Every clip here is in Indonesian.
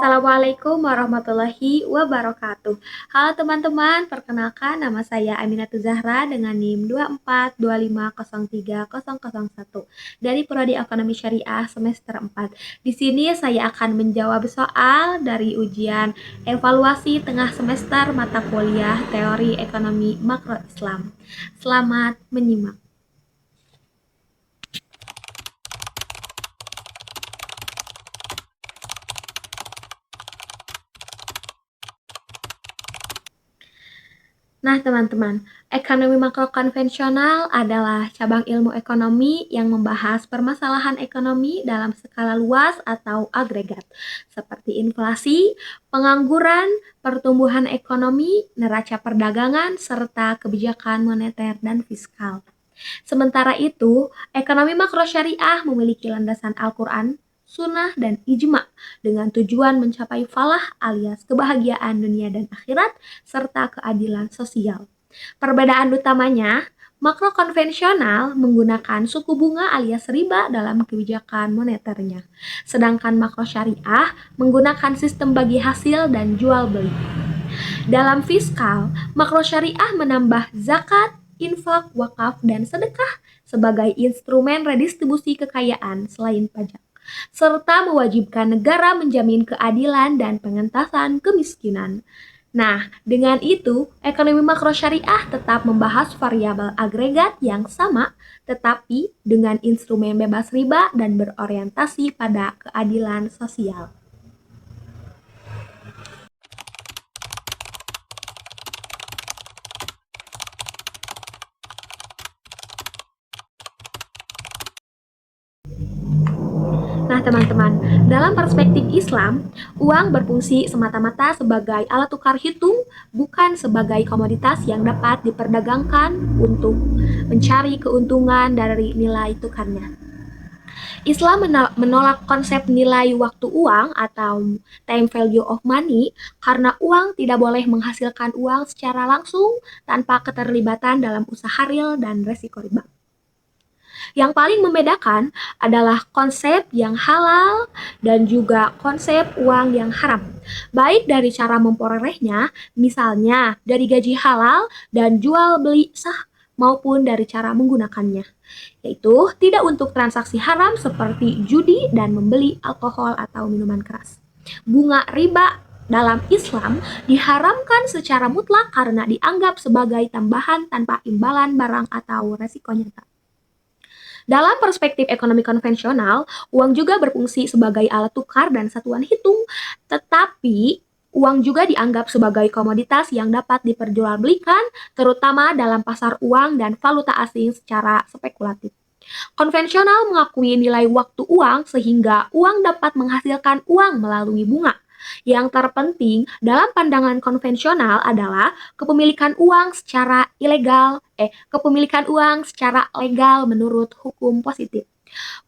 Assalamualaikum warahmatullahi wabarakatuh. Halo teman-teman, perkenalkan nama saya Aminatul Zahra dengan NIM 2425030001 dari Prodi Ekonomi Syariah semester 4. Di sini saya akan menjawab soal dari ujian evaluasi tengah semester mata kuliah Teori Ekonomi Makro Islam. Selamat menyimak. Nah, teman-teman, ekonomi makro konvensional adalah cabang ilmu ekonomi yang membahas permasalahan ekonomi dalam skala luas atau agregat, seperti inflasi, pengangguran, pertumbuhan ekonomi, neraca perdagangan, serta kebijakan moneter dan fiskal. Sementara itu, ekonomi makro syariah memiliki landasan Al-Quran, sunnah, dan ijma dengan tujuan mencapai falah alias kebahagiaan dunia dan akhirat serta keadilan sosial. Perbedaan utamanya, makro konvensional menggunakan suku bunga alias riba dalam kebijakan moneternya, sedangkan makro syariah menggunakan sistem bagi hasil dan jual beli. Dalam fiskal, makro syariah menambah zakat, infak, wakaf, dan sedekah sebagai instrumen redistribusi kekayaan selain pajak, serta mewajibkan negara menjamin keadilan dan pengentasan kemiskinan. Nah, dengan itu, ekonomi makro syariah tetap membahas variabel agregat yang sama, tetapi dengan instrumen bebas riba dan berorientasi pada keadilan sosial. Nah, teman-teman, dalam perspektif Islam, uang berfungsi semata-mata sebagai alat tukar hitung, bukan sebagai komoditas yang dapat diperdagangkan untuk mencari keuntungan dari nilai tukarnya. Islam menolak konsep nilai waktu uang atau time value of money karena uang tidak boleh menghasilkan uang secara langsung tanpa keterlibatan dalam usaha real dan resiko riba. Yang paling membedakan adalah konsep yang halal dan juga konsep uang yang haram. Baik dari cara memperolehnya, misalnya dari gaji halal dan jual beli sah, maupun dari cara menggunakannya, yaitu tidak untuk transaksi haram seperti judi dan membeli alkohol atau minuman keras. Bunga riba dalam Islam diharamkan secara mutlak karena dianggap sebagai tambahan tanpa imbalan barang atau resiko nyata. Dalam perspektif ekonomi konvensional, uang juga berfungsi sebagai alat tukar dan satuan hitung, tetapi uang juga dianggap sebagai komoditas yang dapat diperjualbelikan, terutama dalam pasar uang dan valuta asing secara spekulatif. Konvensional mengakui nilai waktu uang sehingga uang dapat menghasilkan uang melalui bunga. Yang terpenting dalam pandangan konvensional adalah kepemilikan uang secara legal menurut hukum positif,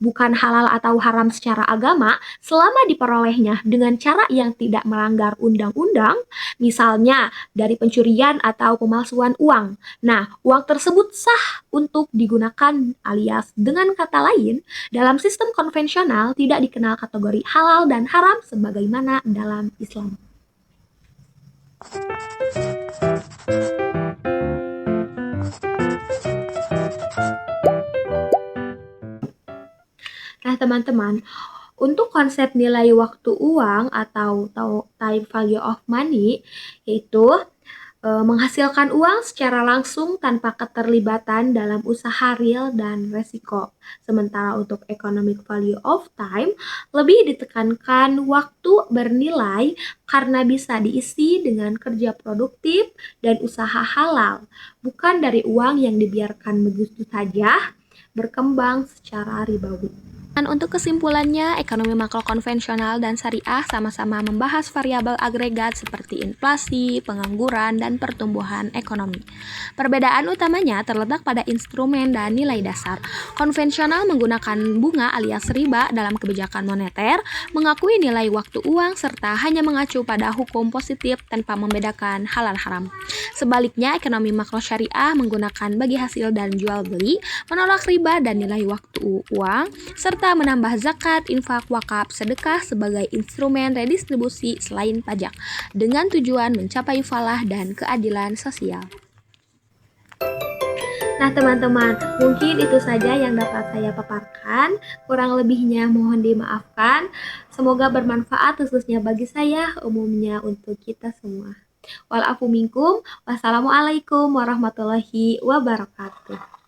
bukan halal atau haram secara agama selama diperolehnya dengan cara yang tidak melanggar undang-undang, misalnya dari pencurian atau pemalsuan uang. Nah, uang tersebut sah untuk digunakan alias dengan kata lain, dalam sistem konvensional tidak dikenal kategori halal dan haram sebagaimana dalam Islam. Nah, teman-teman, untuk konsep nilai waktu uang atau time value of money, yaitu menghasilkan uang secara langsung tanpa keterlibatan dalam usaha real dan resiko. Sementara untuk economic value of time, lebih ditekankan waktu bernilai karena bisa diisi dengan kerja produktif dan usaha halal, bukan dari uang yang dibiarkan begitu saja berkembang secara ribawi. Dan untuk kesimpulannya, ekonomi makro konvensional dan syariah sama-sama membahas variabel agregat seperti inflasi, pengangguran, dan pertumbuhan ekonomi. Perbedaan utamanya terletak pada instrumen dan nilai dasar. Konvensional menggunakan bunga alias riba dalam kebijakan moneter, mengakui nilai waktu uang, serta hanya mengacu pada hukum positif tanpa membedakan halal haram. Sebaliknya, ekonomi makro syariah menggunakan bagi hasil dan jual beli, menolak riba dan nilai waktu uang, serta serta menambah zakat, infak, wakaf, sedekah sebagai instrumen redistribusi selain pajak, dengan tujuan mencapai falah dan keadilan sosial. Nah, teman-teman, mungkin itu saja yang dapat saya paparkan. Kurang lebihnya mohon dimaafkan. Semoga bermanfaat khususnya bagi saya, umumnya untuk kita semua. Walafu minkum, wassalamualaikum warahmatullahi wabarakatuh.